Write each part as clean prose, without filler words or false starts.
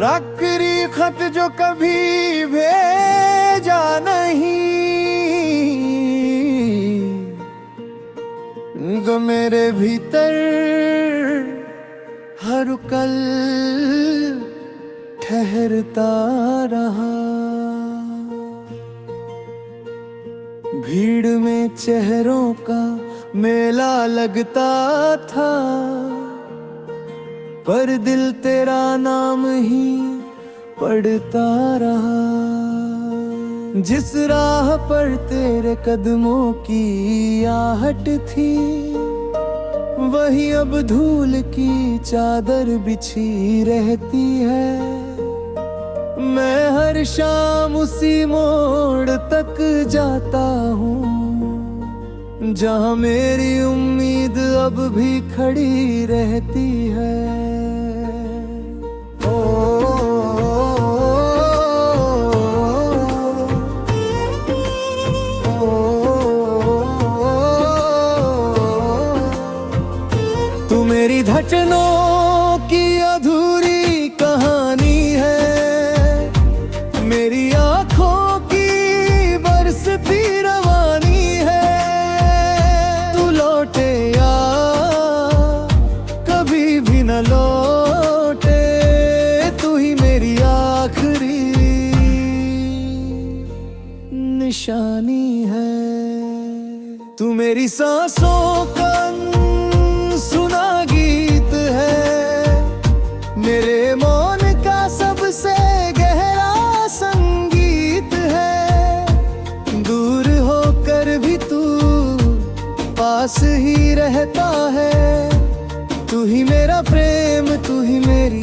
आखिरी खत जो कभी भेजा नहीं, जो मेरे भीतर हर कल ठहरता रहा। भीड़ में चेहरों का मेला लगता था, पर दिल तेरा नाम ही पढ़ता रहा। जिस राह पर तेरे कदमों की आहट थी, वही अब धूल की चादर बिछी रहती है। मैं हर शाम उसी मोड़ तक जाता हूँ, जहाँ मेरी उम्मीद अब भी खड़ी रहती है। तू मेरी धड़कनों की अधूरी कहानी है, मेरी आँखों की बरसती रवानी है। तू लौटे या कभी भी न लौटे, तू ही मेरी आखिरी निशानी है। तू मेरी सांसों का सुना गीत है, मेरे मौन का सबसे गहरा संगीत है। दूर होकर भी तू पास ही रहता है। तू ही मेरा प्रेम, तू ही मेरी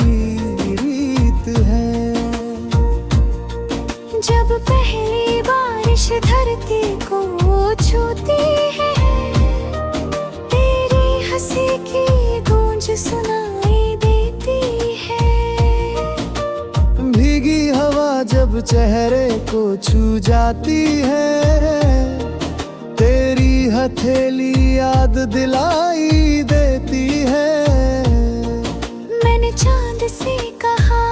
रीत है। जब पहली बारिश धरती को छूती है, हंसी की गूंज सुनाई देती है। भीगी हवा जब चेहरे को छू जाती है, तेरी हथेली याद दिलाई देती है। मैंने चांद से कहा,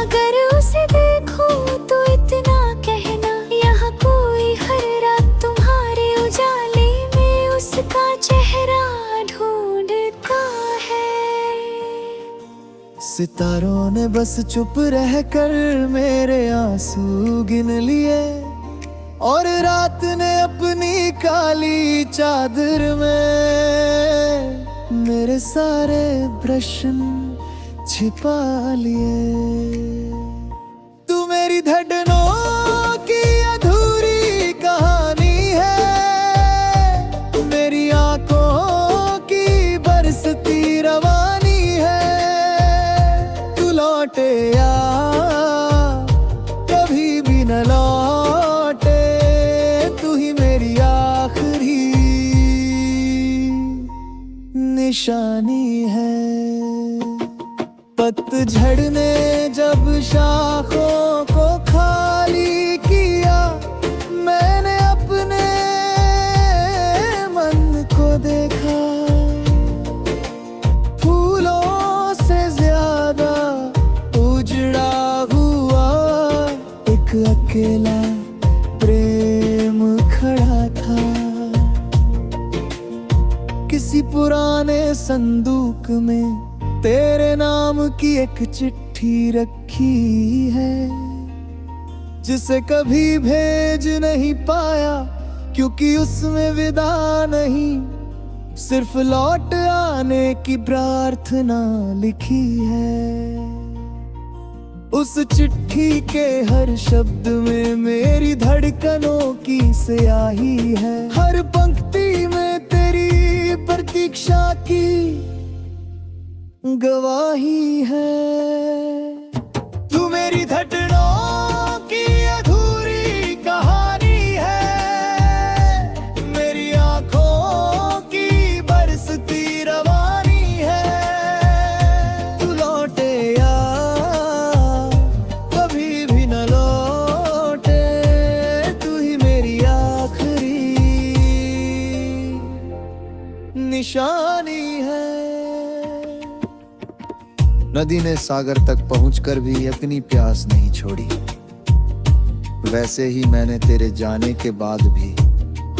अगर उसे देखूं तो इतना कहना, यहाँ कोई हर रात तुम्हारे उजाले में उसका चेहरा ढूंढता है। सितारों ने बस चुप रहकर मेरे आंसू गिन लिए, और रात ने अपनी काली चादर में मेरे सारे प्रश्न छिपा लिए। तू मेरी धड़कनों की अधूरी कहानी है, मेरी आंखों की बरसती रवानी है। तू लौटे या कभी भी न लौटे, तू ही मेरी आखिरी निशानी है। पतझड़ ने जब शाखों को खाली किया, मैंने अपने मन को देखा। फूलों से ज्यादा उजड़ा हुआ एक अकेला प्रेम खड़ा था। किसी पुराने संदूक में तेरे नाम की एक चिट्ठी रखी है, जिसे कभी भेज नहीं पाया, क्योंकि उसमें विदा नहीं, सिर्फ लौट आने की प्रार्थना लिखी है। उस चिट्ठी के हर शब्द में मेरी धड़कनों की स्याही है। हर पंक्ति में तेरी प्रतीक्षा की गवाही है। तू मेरी धड़कनों की अधूरी कहानी है, मेरी आंखों की बरसती रवानी है। तू लौटे या कभी भी न लौटे, नदी ने सागर तक पहुंचकर भी अपनी प्यास नहीं छोड़ी, वैसे ही मैंने तेरे जाने के बाद भी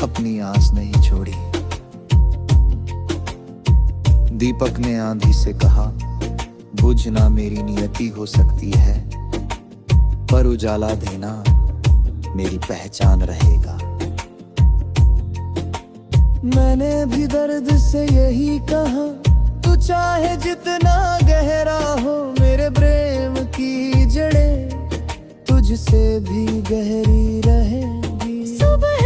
अपनी आस नहीं छोड़ी। दीपक ने आंधी से कहा, बुझना मेरी नियति हो सकती है, पर उजाला देना मेरी पहचान रहेगा। मैंने भी दर्द से यही कहा, तू चाहे जितना गहरा हो, मेरे प्रेम की जड़ें तुझसे भी गहरी रहेंगी। सुबह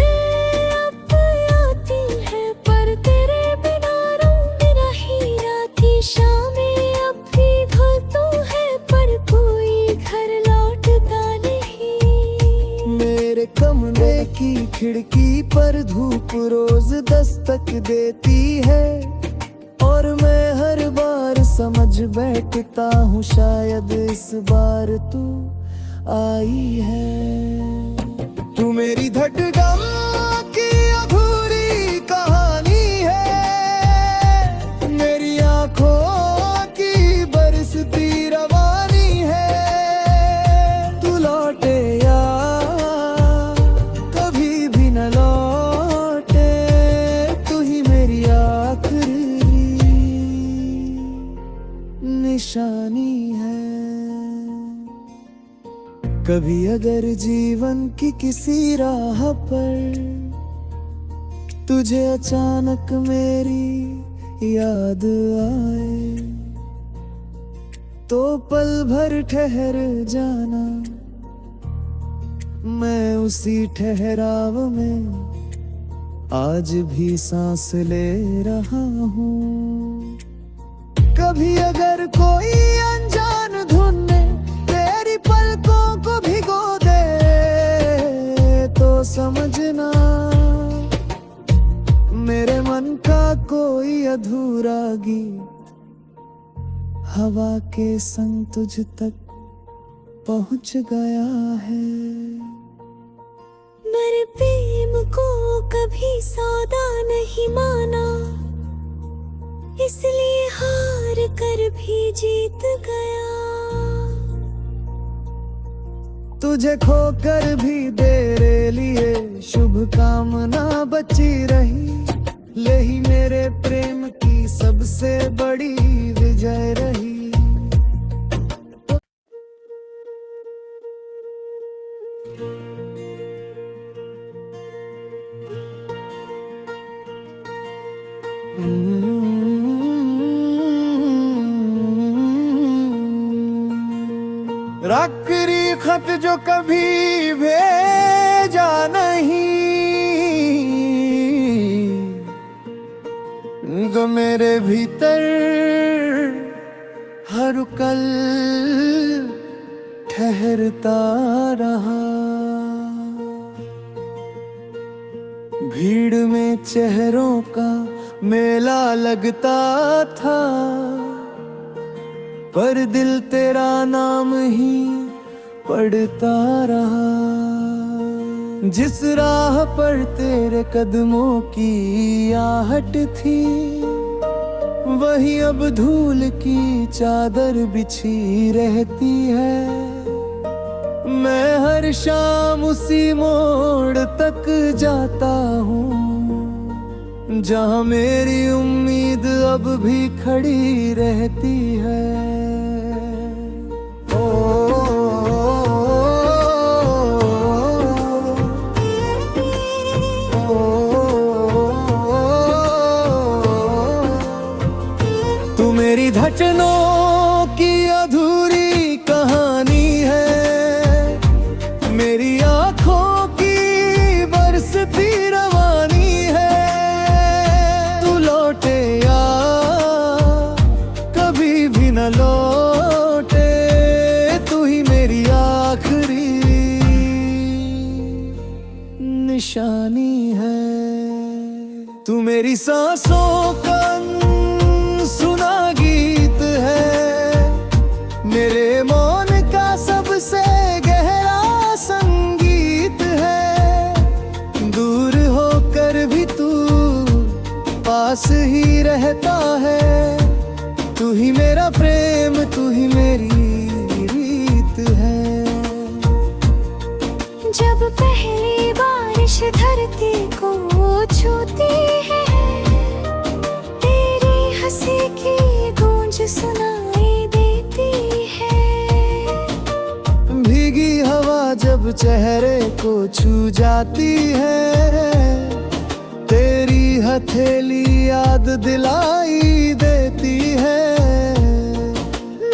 अब आती है पर तेरे बिना रंग नहीं आती, शामें अब भी धुल है पर कोई घर लौटता नहीं। मेरे कमरे की खिड़की पर धूप रोज दस्तक देती है, और मैं हर बार समझ बैठता हूँ शायद इस बार तू आई है। तू मेरी धड़कन की अधूरी कहानी है, मेरी आंखों की बरसती रवानी है। तू लौटे या कभी भी न लौटे, तू ही मेरी आखिरी निशानी है। कभी अगर जीवन की किसी राह पर तुझे अचानक मेरी याद आए, तो पल भर ठहर जाना, मैं उसी ठहराव में आज भी सांस ले रहा हूँ। कभी अगर कोई अनजान धुन तेरी पलकों को भिगो दे, तो समझना मेरे मन का कोई अधूरा गीत हवा के संग तुझ तक पहुंच गया है। मेरे प्रेम को कभी सौदा नहीं माना, इसलिए हार कर भी जीत गया। तुझे खोकर भी तेरे लिए शुभकामना बची रही, यही मेरे प्रेम की सबसे बड़ी विजय रही। आखिरी खत जो कभी भेजा नहीं, जो मेरे भीतर हर कल ठहरता रहा। भीड़ में चेहरों का मेला लगता था, पर दिल तेरा नाम ही पढ़ता रहा। जिस राह पर तेरे कदमों की आहट थी, वही अब धूल की चादर बिछी रहती है। मैं हर शाम उसी मोड़ तक जाता हूँ, जहाँ मेरी उम्मीद अब भी खड़ी रहती है। तू मेरी धड़कनों की अधूरी कहानी है, मेरी आंखों की बरसती रवानी है। तू लौटे या कभी भी न लौटे, तू ही मेरी आखिरी निशानी है। तू मेरी सांसों का सुना गीत है, मेरे मौन का सबसे गहरा संगीत है। दूर होकर भी तू पास ही रहता है, तू ही मेरा प्रेम, तू ही चेहरे को छू जाती है, तेरी हथेली याद दिलाई देती है।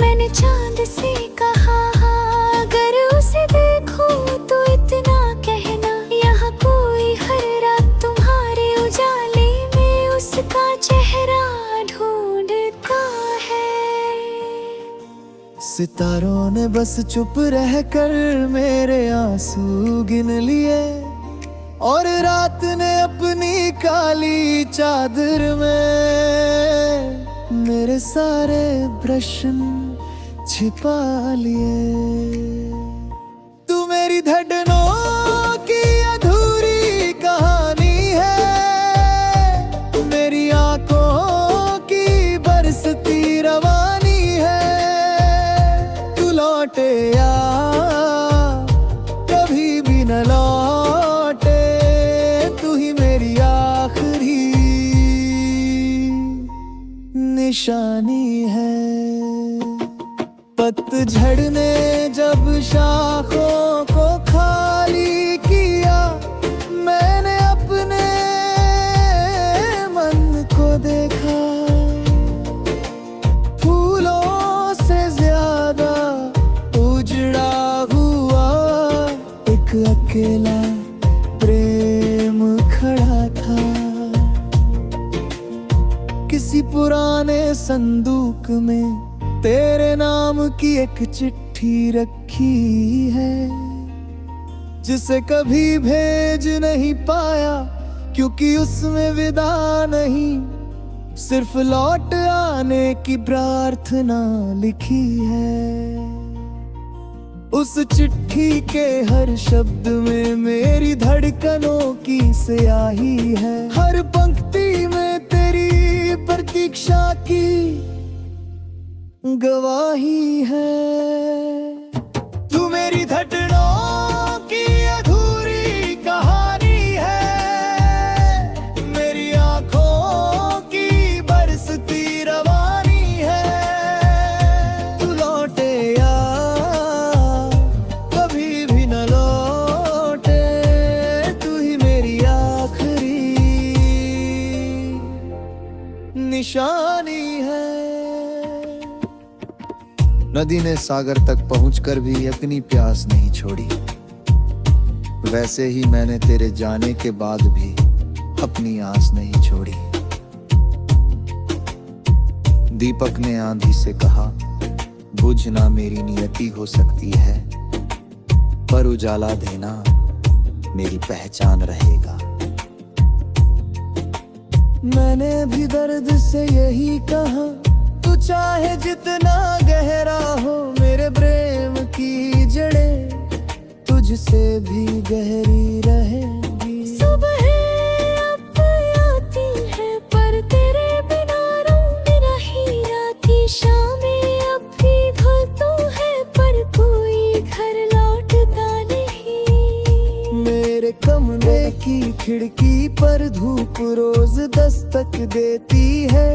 मैंने चांद से कहा अगर उसे देखूं तो इतना कहना, यहाँ कोई हर रात तुम्हारे उजाले में उसका चेहरा ढूंढता है। सितारों ने बस चुप रहकर मेरे आंसू गिन लिए, और रात ने अपनी काली चादर में मेरे सारे प्रश्न छिपा लिए। तू मेरी धड़कनों की अधूरी कहानी है, तू मेरी आंखों की बरसती रवानी है। तू लौटे या कभी भी न लौटे, तू ही मेरी आखिरी निशानी है। पतझड़ ने जब शाखों को खाली किया, मैंने अपने मन को देखा। फूलों से ज्यादा उजड़ा हुआ एक अकेला प्रेम खड़ा था। किसी पुराने संदूक में तेरे नाम की एक चिट्ठी रखी है, जिसे कभी भेज नहीं पाया, क्योंकि उसमें विदा नहीं, सिर्फ लौट आने की प्रार्थना लिखी है। उस चिट्ठी के हर शब्द में मेरी धड़कनों की स्याही है, हर पंक्ति में तेरी प्रतीक्षा की गवाही है। तू मेरी धड़कनों की अधूरी कहानी है, मेरी आंखों की बरसती रवानी है। तू लौटे या कभी भी न लौटे, तू ही मेरी आखिरी निशानी है। नदी ने सागर तक पहुंचकर भी अपनी प्यास नहीं छोड़ी, वैसे ही मैंने तेरे जाने के बाद भी अपनी आस नहीं छोड़ी। दीपक ने आंधी से कहा, बुझना मेरी नियति हो सकती है, पर उजाला देना मेरी पहचान रहेगा। मैंने भी दर्द से यही कहा, तू चाहे जितना गहरा हो, मेरे प्रेम की जड़ें तुझसे भी गहरी रहेंगी। सुबह अब आती है पर तेरे बिना रंग नहीं आती, शामें अब भी धुलती है पर कोई घर लौटता नहीं। मेरे कमरे की खिड़की पर धूप रोज दस्तक देती है,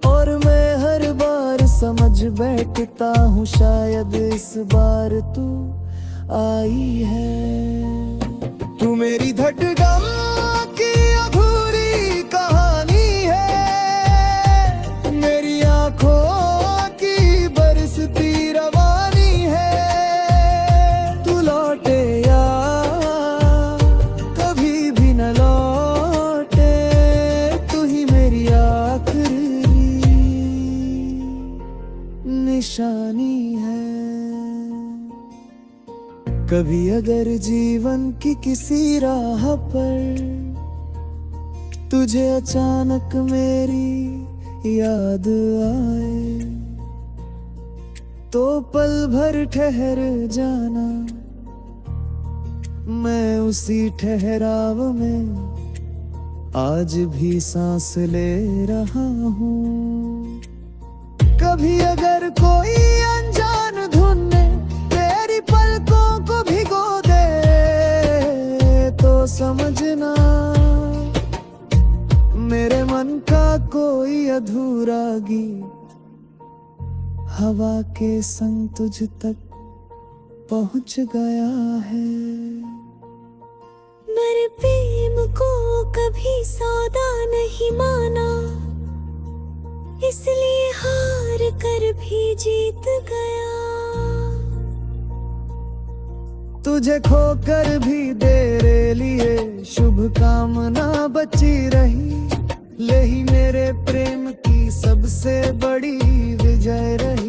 और मैं हर बार समझ बैठता हूँ शायद इस बार तू आई है। तू मेरी धड़कन की अधूरी कहानी है, मेरी आंखों की बरसती रवानी है। तू लौटे या कभी भी न लौटे, तू ही मेरी आखिरी निशानी है। कभी अगर जीवन की किसी राह पर तुझे अचानक मेरी याद आए, तो पल भर ठहर जाना, मैं उसी ठहराव में आज भी सांस ले रहा हूँ। कभी अगर कोई अनजान धुन तेरी पलकों को भिगो दे, तो समझना मेरे मन का कोई अधूरा गीत हवा के संग तुझ तक पहुंच गया है। मेरे प्रेम को कभी सौदा नहीं माना, इसलिए हार कर भी जीत गया। तुझे खोकर भी तेरे लिए शुभ कामना बची रही, यही मेरे प्रेम की सबसे बड़ी विजय रही।